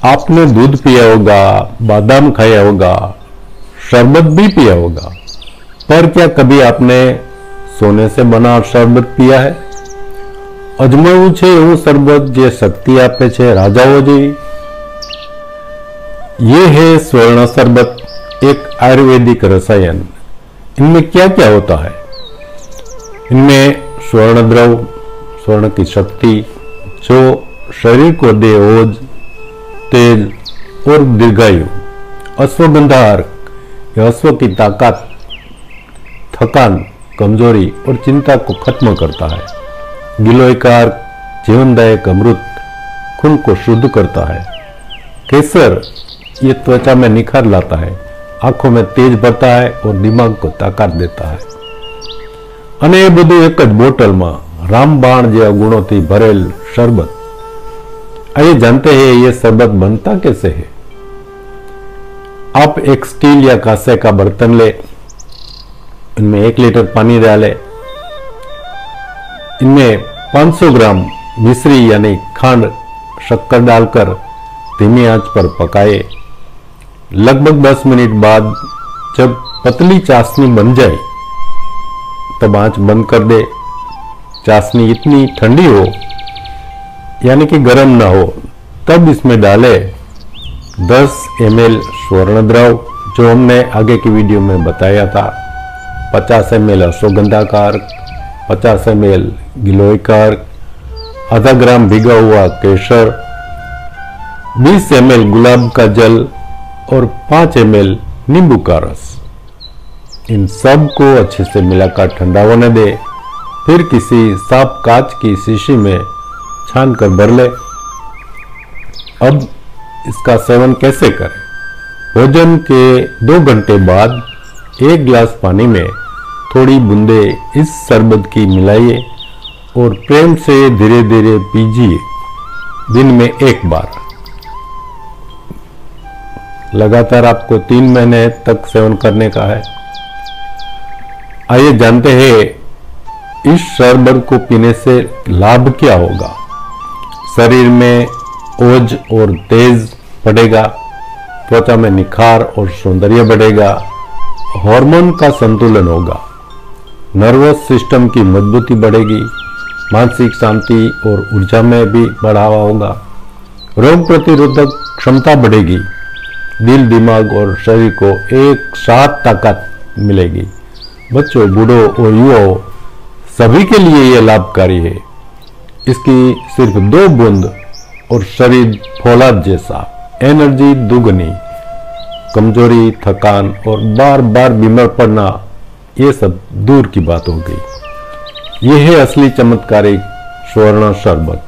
आपने दूध पिया होगा, बादाम खाया होगा, शरबत भी पिया होगा, पर क्या कभी आपने सोने से बना शरबत पिया है? अजमाव्યું છે એવું शरबत જે શક્તિ આપે છે રાજાઓ જેવી? ये है स्वर्ण शरबत, एक आयुर्वेदिक रसायन। इनमें क्या क्या होता है? इनमें स्वर्ण द्रव, स्वर्ण की शक्ति जो शरीर को दे ओज, तेज और दीर्घायु। अश्वगंधा अर्क, यह अश्व की ताकत, थकान, कमजोरी और चिंता को खत्म करता है। गिलोय का अर्क, जीवनदायक अमृत, खून को शुद्ध करता है। केसर, ये त्वचा में निखार लाता है, आंखों में तेज भरता है और दिमाग को ताकत देता है। અને એ બધું એક જ બોટલમાં रामबाण જેવા गुणों भरेल शरबत। आइए जानते हैं ये शरबत बनता कैसे है। आप एक स्टील या कांसे का बर्तन ले, इनमें 1 लीटर पानी डालें, इनमें 500 ग्राम मिश्री यानी खांड शक्कर डालकर धीमी आंच पर पकाए। लगभग 10 मिनट बाद जब पतली चाशनी बन जाए तब आंच बंद कर दे। चाशनी इतनी ठंडी हो यानी कि गर्म ना हो तब इसमें डाले 10 ml स्वर्ण द्रव जो हमने आगे की वीडियो में बताया था, 50 ml अश्वगंधा का अर्क, 50 ml गिलोय का अर्क, आधा ग्राम भिगा हुआ केसर, 20 ml गुलाब का जल और 5 ml नींबू का रस। इन सब को अच्छे से मिलाकर ठंडा होने दे, फिर किसी साफ कांच की शीशी में छान कर भर ले। अब इसका सेवन कैसे करें? भोजन के 2 घंटे बाद 1 गिलास पानी में थोड़ी बूंदे इस शरबत की मिलाइए और प्रेम से धीरे धीरे पीजिए। दिन में 1 बार। लगातार आपको 3 महीने तक सेवन करने का है। आइए जानते हैं इस शरबत को पीने से लाभ क्या होगा। शरीर में ओज और तेज बढ़ेगा, त्वचा में निखार और सौंदर्य बढ़ेगा, हार्मोन का संतुलन होगा, नर्वस सिस्टम की मजबूती बढ़ेगी, मानसिक शांति और ऊर्जा में भी बढ़ावा होगा, रोग प्रतिरोधक क्षमता बढ़ेगी, दिल, दिमाग और शरीर को एक साथ ताकत मिलेगी। बच्चों, बूढ़ों और युवाओं सभी के लिए यह लाभकारी है। इसकी सिर्फ 2 बूंद और शरीर फौलाद जैसा, एनर्जी दुगनी, कमजोरी, थकान और बार बार बीमार पड़ना, ये सब दूर की बात हो गई। यह है असली चमत्कारिक स्वर्ण शरबत,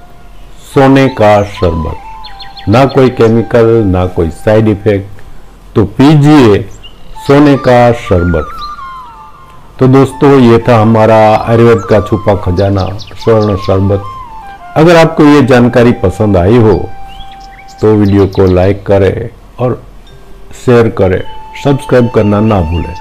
सोने का शरबत। ना कोई केमिकल, ना कोई साइड इफेक्ट, तो पीजिए सोने का शरबत। तो दोस्तों, ये था हमारा आयुर्वेद का छुपा खजाना स्वर्ण शरबत। अगर आपको ये जानकारी पसंद आई हो तो वीडियो को लाइक करें और शेयर करें, सब्सक्राइब करना ना भूलें।